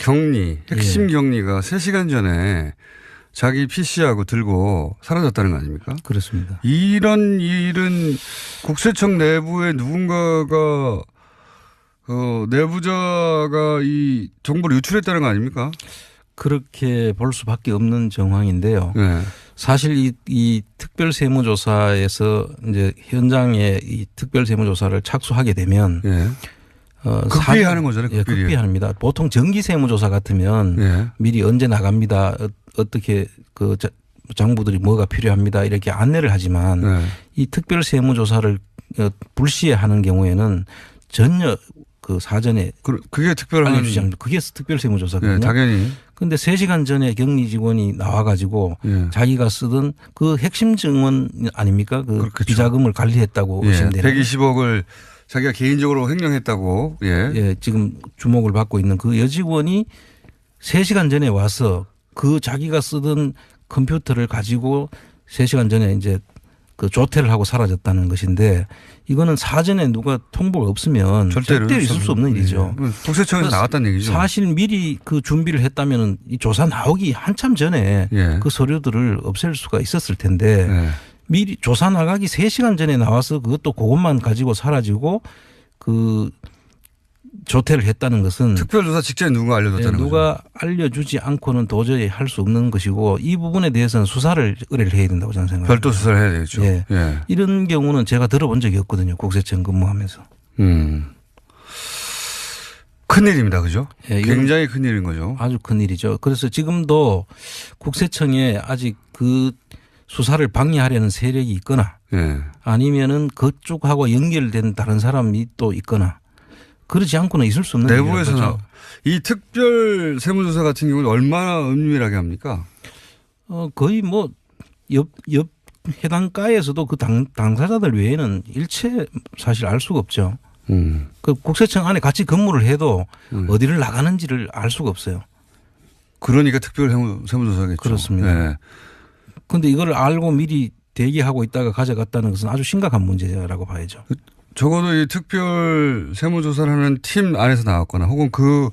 격리, 핵심 격리가 3시간 전에 자기 PC하고 들고 사라졌다는 거 아닙니까? 그렇습니다. 이런 일은 국세청 내부에 누군가가 내부자가 이 정보를 유출했다는 거 아닙니까? 그렇게 볼 수밖에 없는 정황인데요. 네. 사실 이 특별세무조사에서 이제 현장에 이 특별세무조사를 착수하게 되면 네. 극비하는 거잖아요. 극비를. 극비합니다. 보통 정기세무조사 같으면 네. 미리 언제 나갑니다. 어떻게 그 장부들이 뭐가 필요합니다. 이렇게 안내를 하지만 네. 이 특별세무조사를 불시하는 경우에는 전혀 그 사전에 그게 특별한 알려주지 않습니다. 그게 특별세무조사거든요. 네, 당연히. 그런데 3시간 전에 격리 직원이 나와가지고 자기가 쓰던 그 핵심 증언 아닙니까? 그 그렇겠죠. 비자금을 관리했다고 의심되는 120억을 자기가 개인적으로 횡령했다고. 예, 지금 주목을 받고 있는 그 여직원이 3시간 전에 와서 그 자기가 쓰던 컴퓨터를 가지고 3시간 전에 이제 그 조퇴를 하고 사라졌다는 것인데 이거는 사전에 누가 통보가 없으면 절대로 있을 수 없는 일이죠. 국세청에서 나왔다는 얘기죠. 사실 미리 그 준비를 했다면 이 조사 나오기 한참 전에 그 서류들을 없앨 수가 있었을 텐데 미리 조사 나가기 3시간 전에 나와서 그것도 그것만 가지고 사라지고 그 조퇴를 했다는 것은 특별조사 직전에 누가 알려줬다는 거죠. 누가 알려주지 않고는 도저히 할 수 없는 것이고 이 부분에 대해서는 수사를 의뢰를 해야 된다고 저는 생각합니다. 별도 수사를 해야 되겠죠. 이런 경우는 제가 들어본 적이 없거든요. 국세청 근무하면서. 큰일입니다. 그죠? 굉장히 큰일인 거죠. 아주 큰일이죠. 그래서 지금도 국세청에 아직 그 수사를 방해하려는 세력이 있거나 아니면은 그쪽하고 연결된 다른 사람이 또 있거나 그러지 않고는 있을 수 없는 내부에서는 이 특별 세무조사 같은 경우는 얼마나 은밀하게 합니까? 거의 뭐 옆 해당가에서도 그 당사자들 외에는 일체 사실 알 수가 없죠. 그 국세청 안에 같이 근무를 해도 어디를 나가는지를 알 수가 없어요. 그러니까 특별 세무조사겠죠. 그렇습니다. 그런데 이걸 알고 미리 대기하고 있다가 가져갔다는 것은 아주 심각한 문제라고 봐야죠. 적어도 이 특별 세무조사를 하는 팀 안에서 나왔거나 혹은 그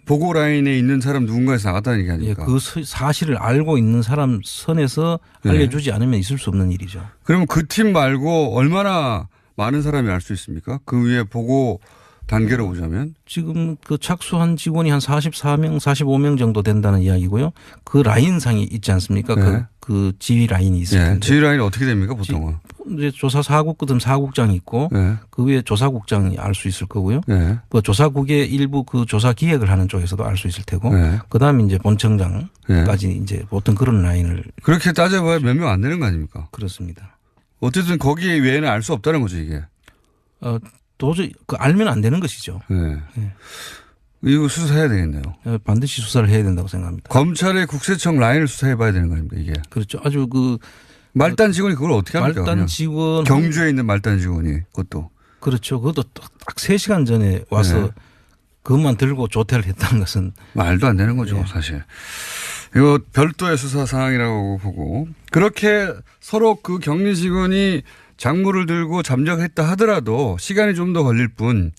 보고 라인에 있는 사람 누군가에서 나갔다는 얘기 아닙니까? 그 사실을 알고 있는 사람 선에서 알려주지 않으면 있을 수 없는 일이죠. 그러면 그 팀 말고 얼마나 많은 사람이 알 수 있습니까? 그 위에 보고 단계로 보자면. 지금 그 착수한 직원이 한 44명, 45명 정도 된다는 이야기고요. 그 라인상이 있지 않습니까? 그 지휘 라인이 있을 텐데. 지휘 라인이 어떻게 됩니까 보통은? 이제 조사사국 끝은 사국장이 있고 그 위에 조사국장이 알 수 있을 거고요. 그 조사국의 일부 그 조사 기획을 하는 쪽에서도 알 수 있을 테고 그다음에 이제 본청장까지 이제 보통 그런 라인을. 그렇게 따져봐야 몇 명 안 되는 거 아닙니까? 그렇습니다. 어쨌든 거기 외에는 알 수 없다는 거죠 이게. 도저히 알면 안 되는 것이죠. 이거 수사해야 되겠네요. 반드시 수사를 해야 된다고 생각합니다. 검찰의 국세청 라인을 수사해 봐야 되는 거 아닙니까 이게. 그렇죠. 아주 그 말단 직원이 그걸 어떻게 합니까? 말단 직원. 경주에 있는 말단 직원이 그것도. 그렇죠. 그것도 딱 3시간 전에 와서 그것만 들고 조퇴를 했다는 것은. 말도 안 되는 거죠 사실. 이거 별도의 수사 사항이라고 보고 그렇게 서로 그 격리 직원이 장물을 들고 잠적했다 하더라도 시간이 좀 더 걸릴 뿐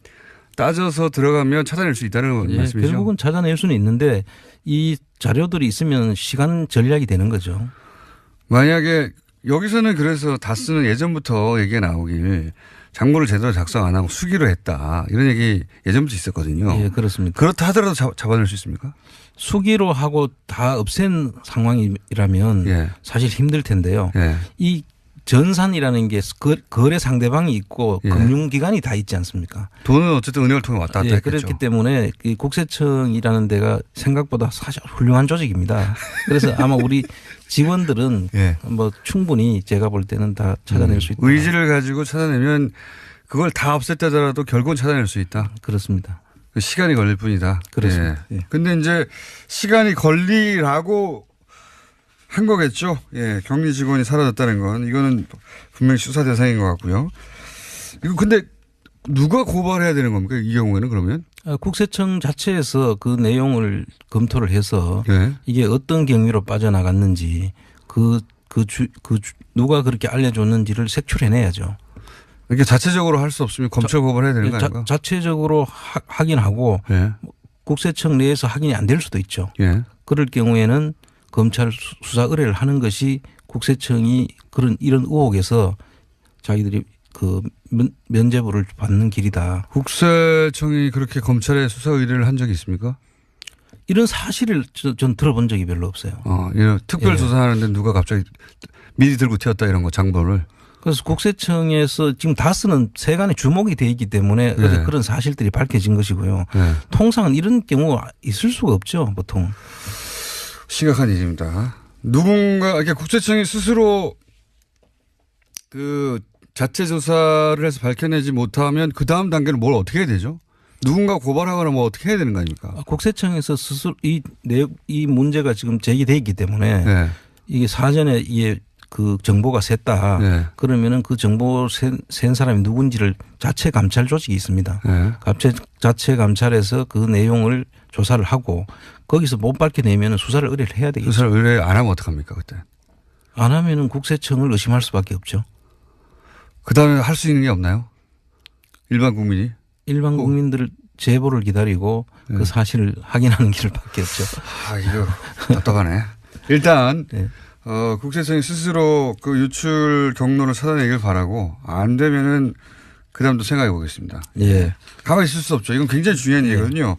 따져서 들어가면 찾아낼 수 있다는 말씀이죠. 결국은 찾아낼 수는 있는데 이 자료들이 있으면 시간 전략이 되는 거죠. 만약에 여기서는 그래서 다스는 예전부터 얘기가 나오길 장부를 제대로 작성 안 하고 수기로 했다. 이런 얘기 예전부터 있었거든요. 예, 그렇습니다. 그렇다 하더라도 잡아낼 수 있습니까? 수기로 하고 다 없앤 상황이라면 사실 힘들 텐데요. 이 전산이라는 게 거래 상대방이 있고 금융기관이 다 있지 않습니까? 돈은 어쨌든 은행을 통해 왔다 갔다 했겠죠. 그렇기 때문에 이 국세청이라는 데가 생각보다 사실 훌륭한 조직입니다. 그래서 아마 우리 직원들은 뭐 충분히 제가 볼 때는 다 찾아낼 수 있다. 의지를 가지고 찾아내면 그걸 다 없앴다더라도 결국은 찾아낼 수 있다. 그렇습니다. 시간이 걸릴 뿐이다. 그렇습니다. 근데 이제 시간이 걸리라고 한 거겠죠. 격리 직원이 사라졌다는 건 이거는 분명히 수사 대상인 것 같고요. 이거 근데 누가 고발해야 되는 겁니까? 이 경우에는 그러면? 국세청 자체에서 그 내용을 검토를 해서 이게 어떤 경위로 빠져나갔는지 누가 그렇게 알려줬는지를 색출해내야죠. 이렇게 자체적으로 할 수 없으면 검찰 고발해야 되는 거 아닌가? 자체적으로 하긴 하고 국세청 내에서 확인이 안 될 수도 있죠. 예. 그럴 경우에는 검찰 수사 의뢰를 하는 것이 국세청이 이런 의혹에서 자기들이 그 면죄부를 받는 길이다. 국세청이 그렇게 검찰에 수사 의뢰를 한 적이 있습니까? 이런 사실을 전 들어본 적이 별로 없어요. 이런 특별 조사하는데 누가 갑자기 미리 들고 튀었다 이런 거 장본을. 그래서 국세청에서 지금 다스는 세간에 주목이 돼 있기 때문에 네. 그런 사실들이 밝혀진 것이고요. 네. 통상은 이런 경우 있을 수가 없죠, 보통. 심각한 일입니다. 누군가 이렇게 국세청이 스스로 그 자체 조사를 해서 밝혀내지 못하면 그 다음 단계는 뭘 어떻게 해야 되죠? 누군가 고발하거나 뭐 어떻게 해야 되는 거 아닙니까? 국세청에서 스스로 이 문제가 지금 제기돼 있기 때문에 네. 이게 사전에 이게 그 정보가 샜다. 네. 그러면은 그 정보 센 사람이 누군지를 자체 감찰 조직이 있습니다. 네. 자체 감찰해서 그 내용을 조사를 하고 거기서 못 밝혀내면 수사를 의뢰를 해야 되겠죠. 수사를 의뢰 안 하면 어떡합니까 그때? 안 하면은 국세청을 의심할 수밖에 없죠. 그 다음에 할 수 있는 게 없나요? 일반 국민이? 일반 국민들 제보를 기다리고 그 사실을 확인하는 길밖에 없죠. 이거 답답하네. 일단 네. 국세청이 스스로 그 유출 경로를 찾아내길 바라고 안 되면은 그 다음도 생각해 보겠습니다. 예. 가만히 있을 수 없죠. 이건 굉장히 중요한 얘기거든요.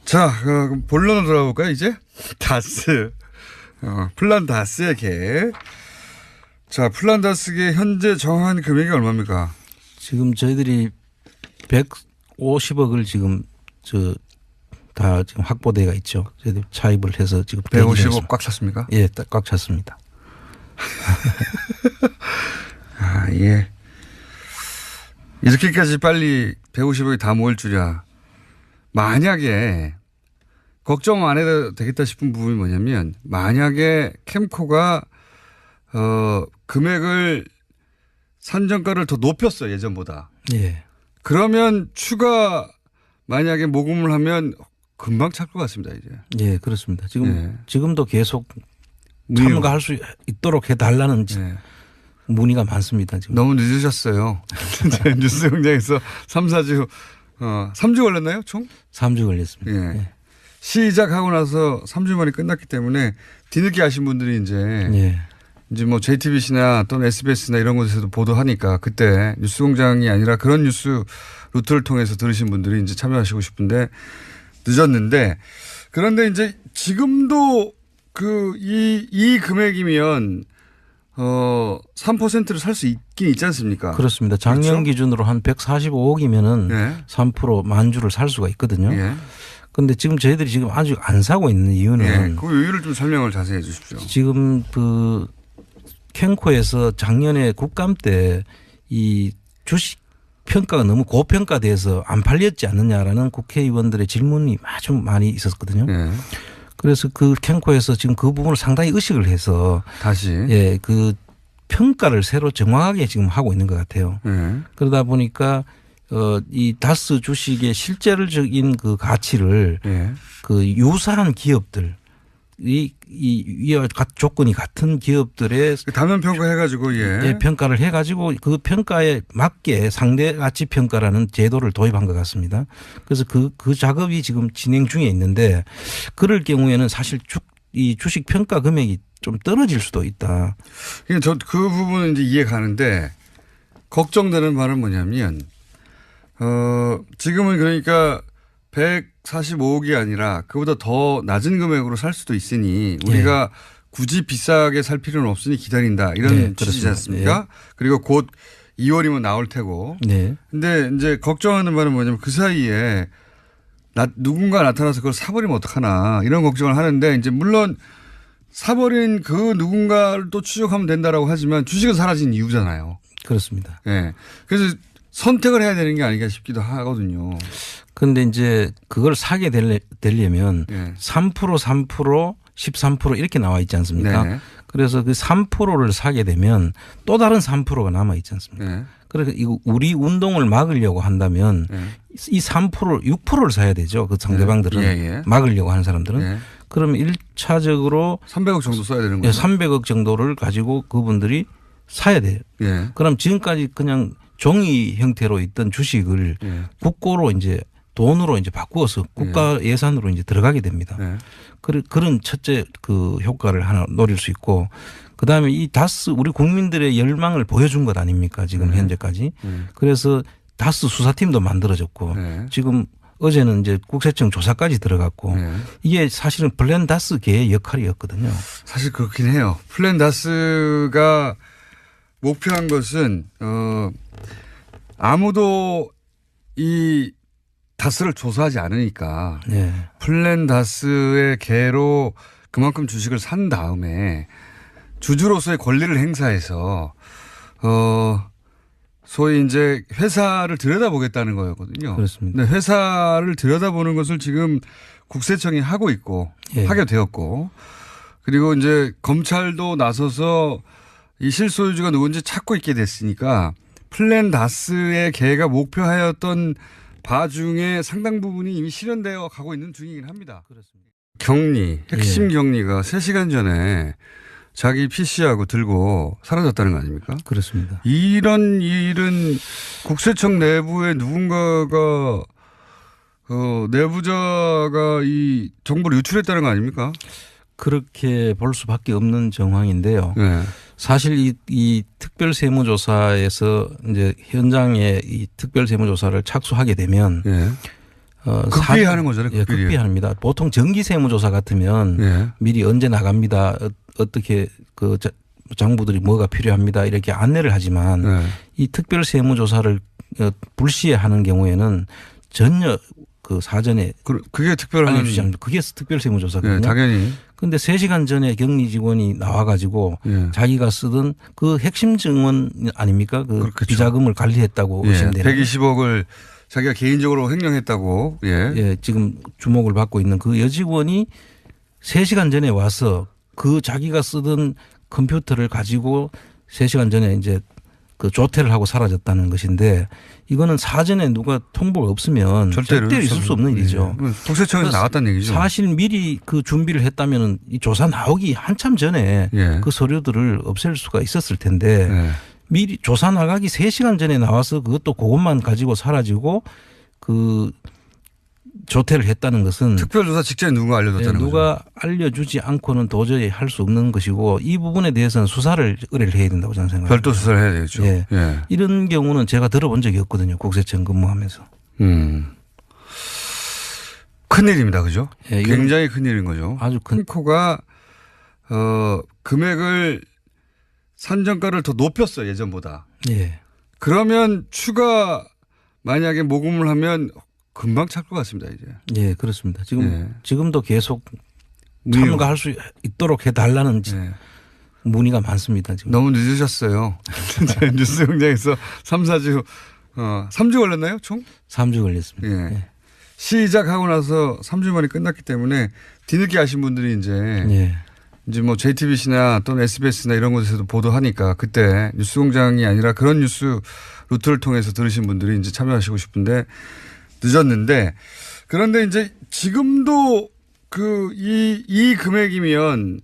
자, 그럼 본론으로 돌아볼까요, 이제? 다스. 플란 다스의 계획. 자, 플란 다스의 현재 정한 금액이 얼마입니까? 지금 저희들이 150억을 지금 다 지금 확보대가 있죠. 저희들 차입을 해서 지금 150억 꽉 찼습니까? 예, 꽉 찼습니다. 예. 이렇게까지 빨리 150억이 다 모일 줄이야. 만약에 걱정 안 해도 되겠다 싶은 부분이 뭐냐면 만약에 캠코가 금액을 산정가를 더 높였어 예전보다. 예. 그러면 추가 만약에 모금을 하면 금방 찰 것 같습니다 이제. 예, 그렇습니다. 지금도 계속 참가할 수 있도록 해달라는 문의가 많습니다. 지금. 너무 늦으셨어요. 뉴스 공장에서 3, 4주 3주 걸렸나요 총? 3주 걸렸습니다. 예. 예. 시작하고 나서 3주 만에 끝났기 때문에 뒤늦게 아신 분들이 이제 뭐 JTBC나 또는 SBS나 이런 곳에서도 보도하니까 그때 뉴스 공장이 아니라 그런 뉴스 루트를 통해서 들으신 분들이 이제 참여하시고 싶은데 늦었는데 그런데 이제 지금도 이 금액이면 3%를 살 수 있긴 있지 않습니까? 그렇습니다. 작년 그렇죠? 기준으로 한 145억이면은 3% 만주를 살 수가 있거든요. 그런데 지금 저희들이 지금 아직 안 사고 있는 이유는 그 이유를 좀 설명을 자세히 해 주십시오. 지금 그 캔코에서 작년에 국감 때 이 주식 평가가 너무 고평가돼서 안 팔렸지 않느냐라는 국회의원들의 질문이 아주 많이 있었거든요. 그래서 그 캔코에서 지금 그 부분을 상당히 의식을 해서 다시 그 평가를 새로 정확하게 지금 하고 있는 것 같아요. 그러다 보니까 이 다스 주식의 실제적인 그 가치를 그 유사한 기업들 이와 조건이 같은 기업들의 단면 평가해가지고 평가를 해가지고 그 평가에 맞게 상대 가치 평가라는 제도를 도입한 것 같습니다. 그래서 그 작업이 지금 진행 중에 있는데 그럴 경우에는 사실 이 주식 평가 금액이 좀 떨어질 수도 있다. 저 그 부분은 이제 이해 가는데 걱정되는 말은 뭐냐면 지금은 그러니까 145억이 아니라 그보다 더 낮은 금액으로 살 수도 있으니 우리가 굳이 비싸게 살 필요는 없으니 기다린다 이런 취지지 않습니까? 그리고 곧 2월이면 나올 테고. 근데 이제 걱정하는 바는 뭐냐면 그 사이에 누군가 나타나서 그걸 사버리면 어떡하나 이런 걱정을 하는데 이제 물론 사버린 그 누군가를 또 추적하면 된다라고 하지만 주식은 사라진 이유잖아요. 그렇습니다. 그래서 선택을 해야 되는 게 아닌가 싶기도 하거든요. 그런데 이제 그걸 사게 되려면 3%, 13% 이렇게 나와 있지 않습니까? 그래서 그 3%를 사게 되면 또 다른 3%가 남아 있지 않습니까? 그래서 이거 우리 운동을 막으려고 한다면 이 3%, 6%를 사야 되죠. 그 상대방들은 막으려고 하는 사람들은. 그러면 1차적으로 300억 정도 써야 되는 거죠. 300억 정도를 가지고 그분들이 사야 돼요. 그럼 지금까지 그냥 종이 형태로 있던 주식을 국고로 이제 돈으로 이제 바꾸어서 국가 예산으로 이제 들어가게 됩니다. 네. 그런 첫째 그 효과를 하나 노릴 수 있고, 그다음에 이 다스 우리 국민들의 열망을 보여준 것 아닙니까 지금 현재까지. 그래서 다스 수사팀도 만들어졌고 지금 어제는 이제 국세청 조사까지 들어갔고 이게 사실은 플랜 다스계의 역할이었거든요. 사실 그렇긴 해요. 플랜 다스가 목표한 것은 아무도 이 다스를 조사하지 않으니까 플랜 다스의 개로 그만큼 주식을 산 다음에 주주로서의 권리를 행사해서 소위 이제 회사를 들여다보겠다는 거였거든요. 그렇습니다. 근데 회사를 들여다보는 것을 지금 국세청이 하고 있고 하게 되었고, 그리고 이제 검찰도 나서서 이 실소유주가 누군지 찾고 있게 됐으니까 플랜 다스의 개가 목표하였던 바 중에 상당 부분이 이미 실현되어 가고 있는 중이긴 합니다. 그렇습니다. 격리, 핵심 격리가 3시간 전에 자기 PC하고 들고 사라졌다는 거 아닙니까? 그렇습니다. 이런 일은 국세청 내부에 누군가가 내부자가 이 정보를 유출했다는 거 아닙니까? 그렇게 볼 수밖에 없는 정황인데요. 네. 사실 이 특별세무조사에서 이제 현장에 이 특별세무조사를 착수하게 되면 극비하는 거잖아요. 예, 극비합니다. 보통 정기세무조사 같으면 미리 언제 나갑니다. 어떻게 그 장부들이 뭐가 필요합니다. 이렇게 안내를 하지만 이 특별세무조사를 불시하는 경우에는 전혀 그 사전에 그게 특별한 알려주지 않습니다. 그게 특별세무조사거든요. 당연히. 근데 3시간 전에 격리 직원이 나와가지고 자기가 쓰던 그 핵심 증언 아닙니까? 그렇겠죠. 비자금을 관리했다고 의심되는. 120억을 자기가 개인적으로 횡령했다고. 지금 주목을 받고 있는 그 여직원이 3시간 전에 와서 그 자기가 쓰던 컴퓨터를 가지고 3시간 전에 이제 그 조퇴를 하고 사라졌다는 것인데, 이거는 사전에 누가 통보가 없으면 절대로 있을 수 없는 일이죠. 국세청에서 나왔다는 얘기죠. 사실 미리 그 준비를 했다면 이 조사 나오기 한참 전에 그 서류들을 없앨 수가 있었을 텐데 미리 조사 나가기 3시간 전에 나와서 그것만 가지고 사라지고 그 조퇴를 했다는 것은 특별조사 직전에 누가 알려줬다는 거죠. 누가 알려주지 않고는 도저히 할 수 없는 것이고, 이 부분에 대해서는 수사를 의뢰를 해야 된다고 저는 생각합니다. 별도 수사를 해야 되겠죠. 이런 경우는 제가 들어본 적이 없거든요. 국세청 근무하면서. 큰일입니다. 그죠? 굉장히 큰일인 거죠. 아주 큰. 캔코가 금액을 산정가를 더 높였어요. 예전보다. 그러면 추가 만약에 모금을 하면 금방 찰 것 같습니다. 이제. 그렇습니다. 지금도 계속 참가할 수 있도록 해달라는 문의가 많습니다. 지금. 너무 늦으셨어요. 뉴스공장에서 3, 4주 3주 걸렸나요? 총? 3주 걸렸습니다. 시작하고 나서 3주 만에 끝났기 때문에 뒤늦게 아신 분들이 이제 뭐 JTBC나 또는 SBS나 이런 곳에서도 보도하니까 그때 뉴스공장이 아니라 그런 뉴스 루트를 통해서 들으신 분들이 이제 참여하시고 싶은데 늦었는데, 그런데 이제 지금도 이 금액이면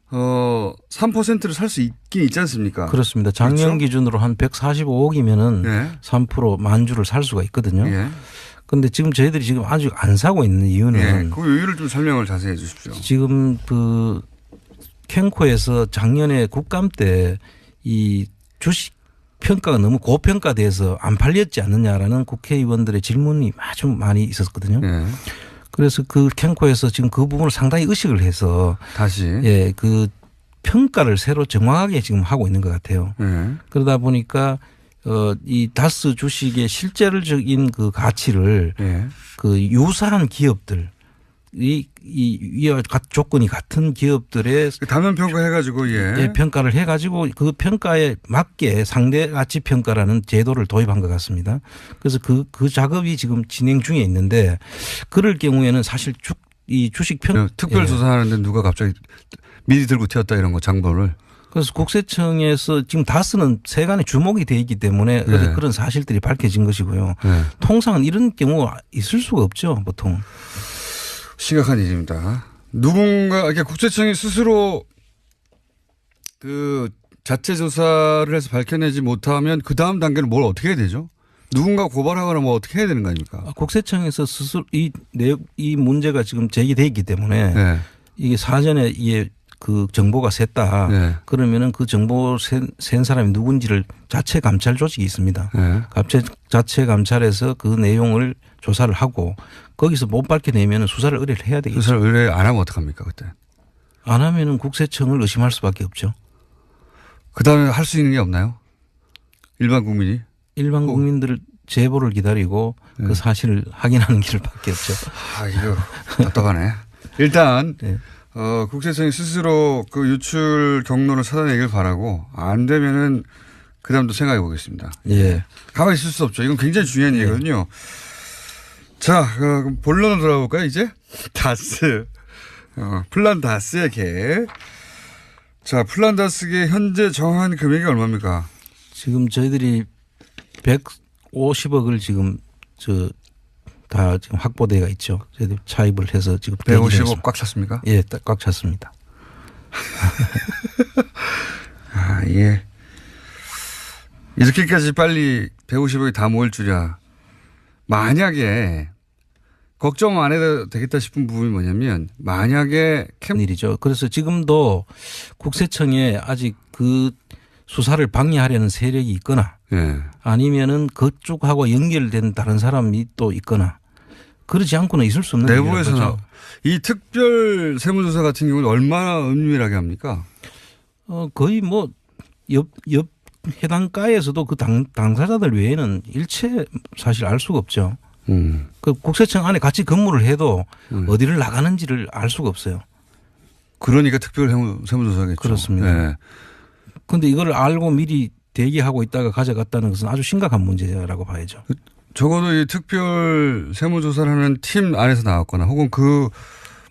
3%를 살 수 있긴 있지 않습니까? 그렇습니다. 작년 그렇죠? 기준으로 한 145억이면은 3% 만주를 살 수가 있거든요. 그런데 지금 저희들이 지금 아직 안 사고 있는 이유는 그 이유를 좀 설명을 자세히 해 주십시오. 지금 그 캔코에서 작년에 국감 때 이 주식 평가가 너무 고평가돼서 안 팔렸지 않느냐라는 국회의원들의 질문이 아주 많이 있었거든요. 그래서 그 캔코에서 지금 그 부분을 상당히 의식을 해서 다시 그 평가를 새로 정확하게 지금 하고 있는 것 같아요. 그러다 보니까 이 다스 주식의 실질적인 그 가치를 그 유사한 기업들 이와 조건이 같은 기업들의 단원 평가해가지고 평가를 해가지고 그 평가에 맞게 상대 가치 평가라는 제도를 도입한 것 같습니다. 그래서 그 작업이 지금 진행 중에 있는데, 그럴 경우에는 사실 이 주식 특별 조사하는데 누가 갑자기 미리 들고 튀었다 이런 거 장부를. 그래서 국세청에서 지금 다스는 세간에 주목이 돼 있기 때문에 그런 사실들이 밝혀진 것이고요. 통상은 이런 경우가 있을 수가 없죠, 보통. 심각한 일입니다. 누군가, 이렇게 국세청이 스스로 그 자체 조사를 해서 밝혀내지 못하면 그 다음 단계는 뭘 어떻게 해야 되죠? 누군가 고발하거나 뭐 어떻게 해야 되는 거 아닙니까? 국세청에서 스스로 이 문제가 지금 제기돼 있기 때문에 네. 이게 사전에 이게 그 정보가 샜다. 네. 그러면은 그 정보 센 사람이 누군지를 자체 감찰 조직이 있습니다. 네. 자체 감찰해서 그 내용을 조사를 하고 거기서 못 밝혀내면 수사를 의뢰를 해야 되겠죠. 수사를 의뢰 안 하면 어떡합니까 그때? 안 하면은 국세청을 의심할 수밖에 없죠. 그다음에 할 수 있는 게 없나요? 일반 국민이? 일반 국민들 제보를 기다리고 네. 그 사실을 확인하는 길밖에 없죠. 아 이거 답답하네. 일단 네. 국세청이 스스로 그 유출 경로를 찾아내길 바라고 안 되면은 그다음도 생각해 보겠습니다. 예. 가만히 있을 수 없죠. 이건 굉장히 중요한 얘기거든요. 자, 그럼 본론으로 돌아볼까요, 이제? 다스. 플란 다스의 계획. 자, 플란 다스의 현재 정한 금액이 얼마입니까? 지금 저희들이 150억을 지금 다 지금 확보대가 있죠. 저희들 차입을 해서 지금 150억 꽉 찼습니까? 예, 꽉 찼습니다. 아, 예. 이렇게까지 빨리 150억이 다 모일 줄이야. 만약에 걱정 안 해도 되겠다 싶은 부분이 뭐냐면 만약에 일이죠. 그래서 지금도 국세청에 아직 그 수사를 방해하려는 세력이 있거나 예. 아니면은 그쪽하고 연결된 다른 사람이 또 있거나 그러지 않고는 있을 수 없는 내부에서는 거죠. 이 특별 세무조사 같은 경우는 얼마나 은밀하게 합니까? 거의 뭐 옆 해당 가에서도 그 당사자들 외에는 일체 사실 알 수가 없죠. 그 국세청 안에 같이 근무를 해도 어디를 나가는지를 알 수가 없어요. 그러니까 특별 세무조사겠죠. 그렇습니다. 네. 그런데 이걸 알고 미리 대기하고 있다가 가져갔다는 것은 아주 심각한 문제라고 봐야죠. 적어도 이 특별 세무조사를 하는 팀 안에서 나왔거나 혹은 그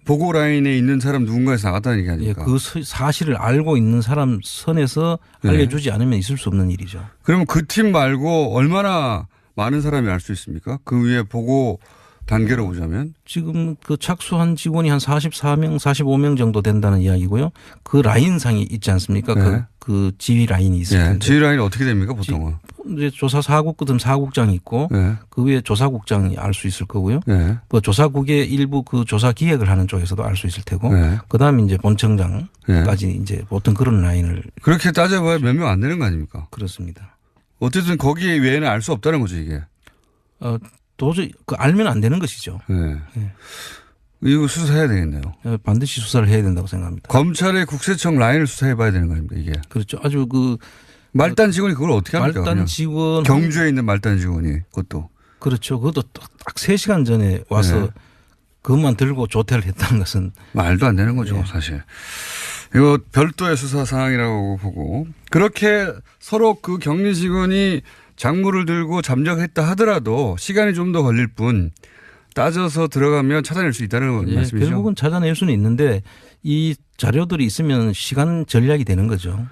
보고 라인에 있는 사람 누군가에서 나갔다는 얘기 아닙니까? 예, 그 사실을 알고 있는 사람 선에서 알려주지 않으면 있을 수 없는 일이죠. 그러면 그 팀 말고 얼마나 많은 사람이 알 수 있습니까? 그 위에 보고 단계로 보자면. 지금 그 착수한 직원이 한 44명, 45명 정도 된다는 이야기고요. 그 라인상이 있지 않습니까? 네. 그 지휘 라인이 있을 텐데. 지휘 라인이 어떻게 됩니까 보통은? 이제 조사 사국 끝은 사국장이 있고 네. 그 위에 조사국장이 알 수 있을 거고요. 네. 그 조사국의 일부 그 조사 기획을 하는 쪽에서도 알 수 있을 테고. 네. 그다음에 이제 본청장까지 이제 보통 그런 라인을. 그렇게 따져봐야 몇 명 안 되는 거 아닙니까? 그렇습니다. 어쨌든 거기 외에는 알 수 없다는 거죠 이게. 도저히 알면 안 되는 것이죠. 네. 네. 이거 수사해야 되겠네요. 반드시 수사를 해야 된다고 생각합니다. 검찰의 국세청 라인을 수사해 봐야 되는 거 아닙니까 이게. 그렇죠. 아주 그 말단 직원이 그걸 어떻게 합니까? 말단 그냥. 직원 경주에 있는 말단 직원이 그것도. 그렇죠. 그것도 딱 3시간 전에 와서 네. 그것만 들고 조퇴를 했다는 것은 말도 안 되는 거죠 네. 사실. 이거 별도의 수사 사항이라고 보고 그렇게 서로 그 격리 직원이 작물을 들고 잠적했다 하더라도 시간이 좀 더 걸릴 뿐 따져서 들어가면 찾아낼 수 있다는 예, 말씀이죠. 결국은 찾아낼 수는 있는데 이 자료들이 있으면 시간 전략이 되는 거죠.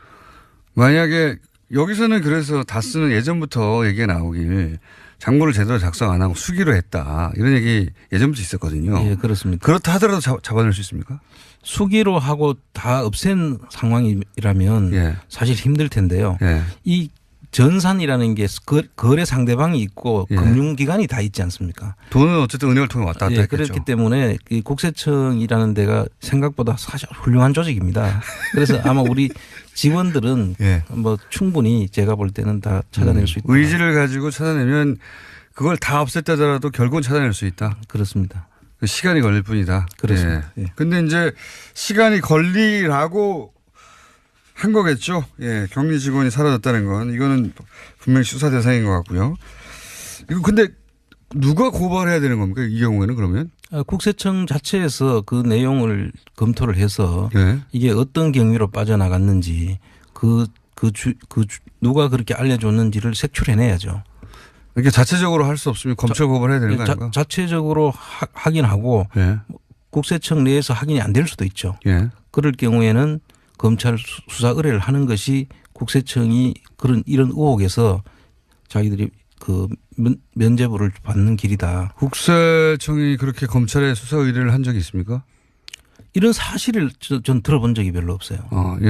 만약에 여기서는 그래서 다스는 예전부터 얘기가 나오길 작물을 제대로 작성 안 하고 수기로 했다 이런 얘기 예전부터 있었거든요. 예, 그렇습니다. 그렇다 하더라도 잡아낼 수 있습니까? 수기로 하고 다 없앤 상황이라면 예. 사실 힘들 텐데요. 예. 이 전산이라는 게 거래 상대방이 있고 예. 금융기관이 다 있지 않습니까? 돈은 어쨌든 은행을 통해 왔다 갔다 예, 했겠죠. 그렇기 때문에 이 국세청이라는 데가 생각보다 사실 훌륭한 조직입니다. 그래서 아마 우리 직원들은 예. 뭐 충분히 제가 볼 때는 다 찾아낼 수 있다. 의지를 가지고 찾아내면 그걸 다 없앴다더라도 결국은 찾아낼 수 있다. 그렇습니다. 시간이 걸릴 뿐이다. 그렇습니다. 예. 예. 근데 이제 시간이 걸리라고 한 거겠죠. 예. 격리 직원이 사라졌다는 건 이거는 분명히 수사 대상인 것 같고요. 이거 근데 누가 고발해야 되는 겁니까? 이 경우에는 그러면? 국세청 자체에서 그 내용을 검토를 해서 예. 이게 어떤 경위로 빠져나갔는지 누가 그렇게 알려줬는지를 색출해내야죠. 이렇게 자체적으로 할 수 없으면 검찰 고발해야 되는 거 아닌가? 자체적으로 확인하고 예. 국세청 내에서 확인이 안 될 수도 있죠. 예. 그럴 경우에는 검찰 수사 의뢰를 하는 것이 국세청이 이런 의혹에서 자기들이 그 면죄부를 받는 길이다. 국세청이 그렇게 검찰에 수사 의뢰를 한 적이 있습니까? 이런 사실을 전 들어본 적이 별로 없어요. 예.